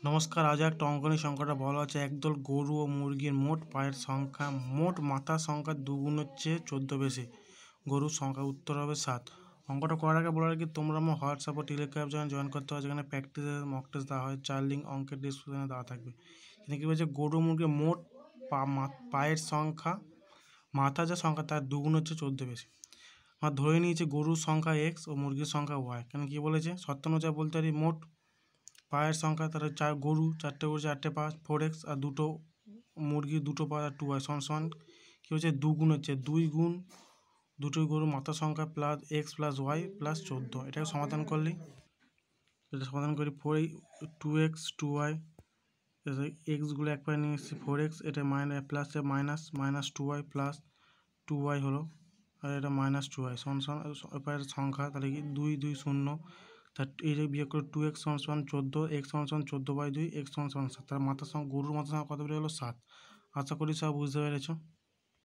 নমস্কার। আজ একটা অঙ্কনের সংখ্যাটা বলা আছে একদল গরু ও মুরগির মোট পায়ের সংখ্যা মোট মাথার সংখ্যা দুগুণের চেয়ে 14 বেশি। গরুর সংখ্যা উত্তর হবে 7। অঙ্কটা করার আগে বলার কি তোমরা আমার হোয়াটসঅ্যাপ ও টেলিগ্রাম চ্যানেল জয়েন করতে হয়, যেখানে প্র্যাকটিসের মক টেস্ট দেওয়া হয়। 4 লিঙ্ক অঙ্কের ডিসক্রিপশনে দেওয়া থাকবে। এখানে কী বলছে, গরু মুরগির মোট পায়ের সংখ্যা মাথা যে সংখ্যা তার দুগুণ হচ্ছে 14 বেশি। আমরা ধরে নিয়েছি গরুর সংখ্যা এক্স ও মুরগির সংখ্যা ওয়াই। কেন কী বলেছে, শর্তানুযায়ী বলতে পারি মোট পায়ের সংখ্যা, তাহলে গরু 4টে গরু 4টে পা 4x, আর দুটো মুরগি 2টো পা 2y সমান কী হচ্ছে, দুগুণ হচ্ছে 2 গুণ দুটোই গরু মাথার সংখ্যা plus x plus y plus 14। এটাকে সমাধান করলেই, এটা সমাধান করি 2x 2y, এক্সগুলো এক পায়ে নিয়ে এসেছি 4x, এটা প্লাসে মাইনাস 2y প্লাস 2y হলো, আর এটা মাইনাস 2y সমান পায়ের সংখ্যা, তাহলে কি 2 2 0, তার এই যে বিয়োগ করে 2x সমান 14, এক্স সমান 14/2, এক্স সমান 7। তার মাথার সংখ্যা গরুর মাথার সংখ্যা কত বের হলো 7। আশা করি সব বুঝতে পেরেছো।